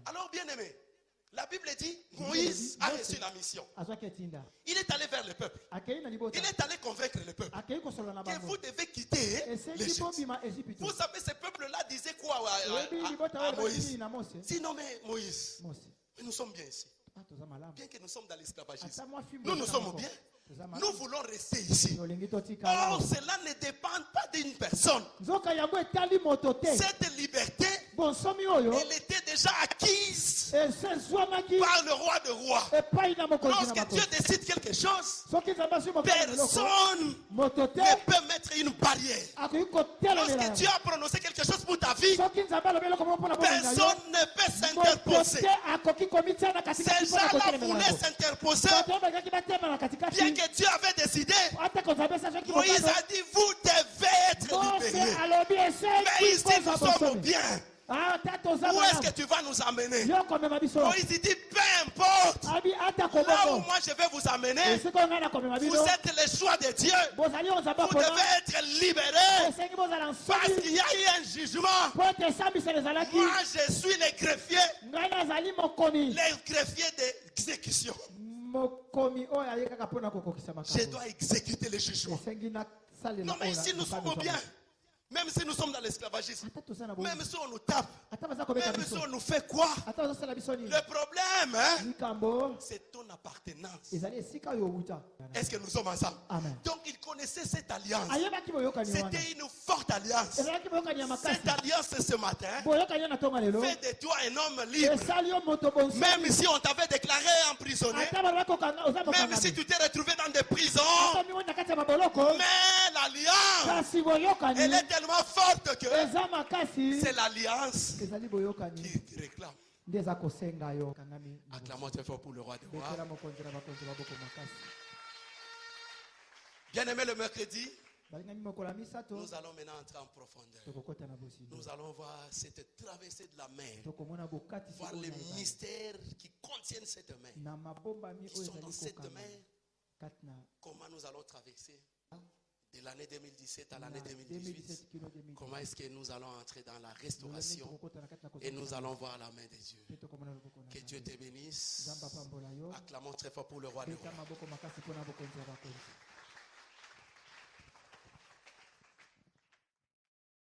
Alors bien aimé, la Bible dit Moïse a reçu la mission. Il est allé vers le peuple. Il est allé convaincre le peuple que vous devez quitter l'Égypte. Vous savez, ce peuple-là disait quoi à Moïse? Sinon, mais Moïse, mais nous sommes bien ici. Bien que nous sommes dans l'esclavagisme, nous sommes bien. Nous voulons rester ici. Or, cela ne dépend pas d'une personne. Cette liberté, elle était déjà acquise par le roi de rois. Lorsque Dieu décide quelque chose, personne ne peut mettre une barrière. Lorsque Dieu a prononcé quelque chose pour ta vie, personne ne peut s'interposer. Ces gens-là voulaient s'interposer. Bien que Dieu avait décidé, Moïse a dit, vous devez être libérés. Mais ici, nous sommes bien. Où est-ce que tu vas nous amener? Moïse dit, peu importe. Là où moi je vais vous amener, vous êtes le choix de Dieu. Vous devez être libérés. Parce qu'il y a eu un jugement. Moi je suis le greffier. Le greffier d'exécution. Je dois exécuter le jugement. Non mais ici nous sommes bien. Même si nous sommes dans l'esclavagisme, même si on nous tape, même si on nous fait quoi, le problème, c'est ton appartenance. Est-ce que nous sommes ensemble? Donc il connaissait cette alliance. C'était une forte alliance. Cette alliance ce matin fait de toi un homme libre. Même si on t'avait déclaré emprisonné, même si tu t'es retrouvé dans des prisons, mais l'alliance, elle est tellement forte que c'est l'alliance qui réclame. Acclamons très fort pour le roi des rois. Bien aimé, le mercredi, nous allons maintenant entrer en profondeur. Nous allons voir cette traversée de la mer, voir les mystères qui contiennent cette mer, qui sont dans cette mer. Comment nous allons traverser de l'année 2017 à l'année 2018, comment est-ce que nous allons entrer dans la restauration et nous allons voir la main de Dieu. Que Dieu te bénisse. Acclamons très fort pour le roi des rois.